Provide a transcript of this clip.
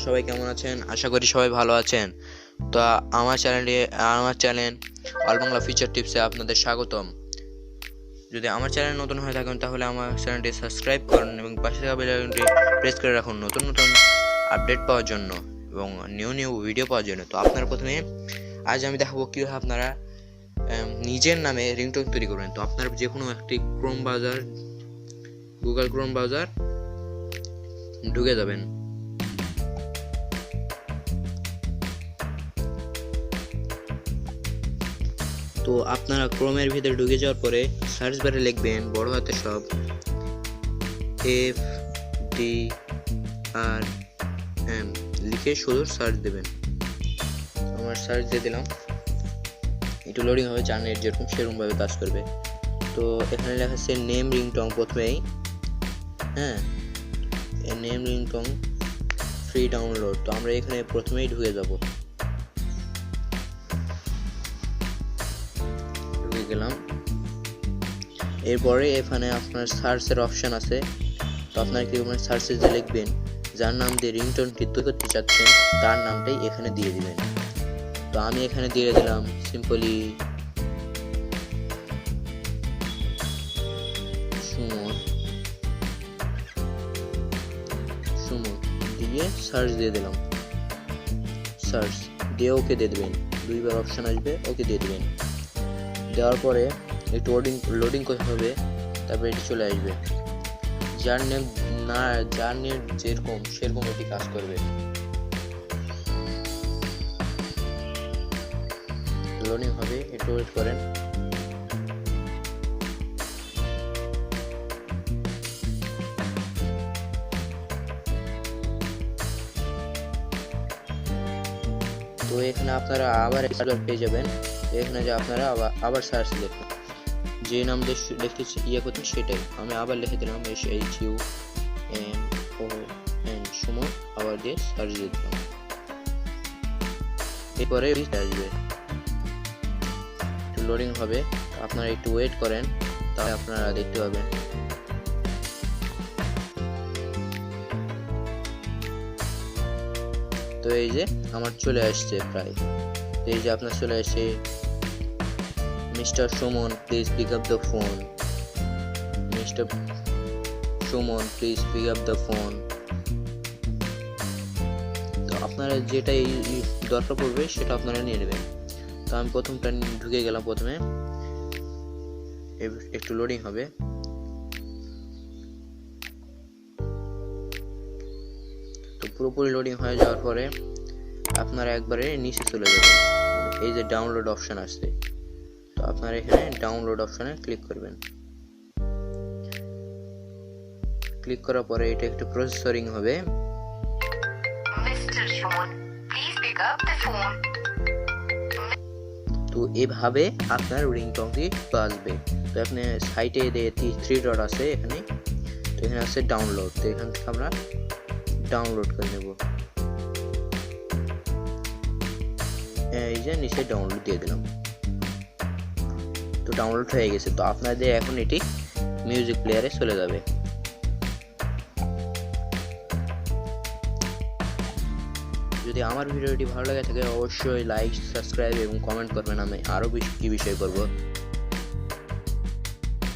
সবাই কেমন আছেন? আশা করি সবাই ভালো আছেন। তো আমার চ্যানেল অল বাংলা ফিচার টিপসে আপনাদের স্বাগতম। যদি আমার চ্যানেল নতুন হয়ে থাকেন তাহলে আমার চ্যানেলটি সাবস্ক্রাইব করুন এবং পাশে থাকা বেল আইকনটি প্রেস করে রাখুন নতুন নতুন আপডেট পাওয়ার জন্য এবং নিউ ভিডিও পাওয়ার জন্য। তো আপনারা প্রথমে আজ আমি দেখাবো কীভাবে আপনারা নিজের নামে রিংটোন তৈরি করবেন। তো আপনারা যে কোনো একটি গুগল ক্রোম ব্রাউজার ঢুকে যাবেন। তো আপনারা ক্রোমের ভিতরে ঢুকে যাওয়ার পরে সার্চ বারে লিখবেন বড় হাতে সব FDRM লিখে শুধু সার্চ দেবেন। আমার সার্চ দিয়ে দিলাম, একটু লোডিং হবে, জানেন যেরকম সেরকম ভাবে কাজ করবে। তো এখানে লেখা আছে নেম রিংটোন, প্রথমেই নেম রিংটোন ফ্রি ডাউনলোড। তো আমরা এখানে প্রথমেই ঢুকে যাব, গেলাম। এরপরে এখানে আপনার সার্চের অপশন আছে। তো আপনার কি সার্চে যে লিখবেন যার নাম দিয়ে রিংটোনটি তৈরি করতে চাচ্ছেন তার নামটাই এখানে দিয়ে দিবেন। তো আমি এখানে দিয়ে দিলাম সিম্পলি সুমন দিয়ে সার্চ দিয়ে দিলাম। সার্চ দিয়ে ওকে দিয়ে দিবেন, দুইবার অপশন আসবে, ওকে দিয়ে দিবেন। দেওয়ার পরে একটু লোডিং করতে হবে, তারপরে এটি চলে আসবে। যার নেম যেরকম সেরকম এটি কাজ করবে। লোডিং হবে, একটু ওয়েট করেন। তো এখানে আপনারা আবার পেয়ে যাবেন। এখানে যে আপনারা আবার সার্চ লিখবেন, যে নাম দিয়ে লিখতে করতেন সেটাই। আমি আবার লিখে দিলাম SHUMON, সুমন, আবার দিয়ে সার্চ দিয়ে দিলাম। এরপরে আসবে, একটু লোডিং হবে, আপনারা একটু ওয়েট করেন, তাহলে আপনারা দেখতে পাবেন। তো এই যে আমার চলে আসছে প্রায়। এই যে আপনার চলে আসছে mister Suman please pick up the phone, mister Suman please pick up the phone. তো আপনারা যেটাই দরকার পড়বে সেটা আপনারা নিয়ে নেবেন। তো আমি প্রথমটা ঢুকে গেলাম, প্রথমে একটু লোডিং হবে। তো পুরোপুরি লোডিং হয়ে যাওয়ার পরে আপনারা একবারে নিচে চলে যাবেন, এই যে ডাউনলোড অপশন আসছে। তো আপনারা এখানে ডাউনলোড অপশনে ক্লিক করবেন। ক্লিক করার পরে এটা একটু প্রসেসরিং হবে। তো এভাবে আপনার রিংটোনটি বাজবে। তো আপনি সাইটে 3 ডট আছে এখানে, তো এখানে আছে ডাউনলোড। তো এখান থেকে আমরা ডাউনলোড করে নেব। এই যে নিচে ডাউনলোড দিয়ে দিলাম। তো ডাউনলোড হয়ে গেছে। তো আপনাদের এখন এটি মিউজিক প্লেয়ারে চলে যাবে। যদি আমার ভিডিওটি ভালো লাগে থাকে অবশ্যই লাইক, সাবস্ক্রাইব এবং কমেন্ট করবেন। আমি আরো কি বিষয় করব।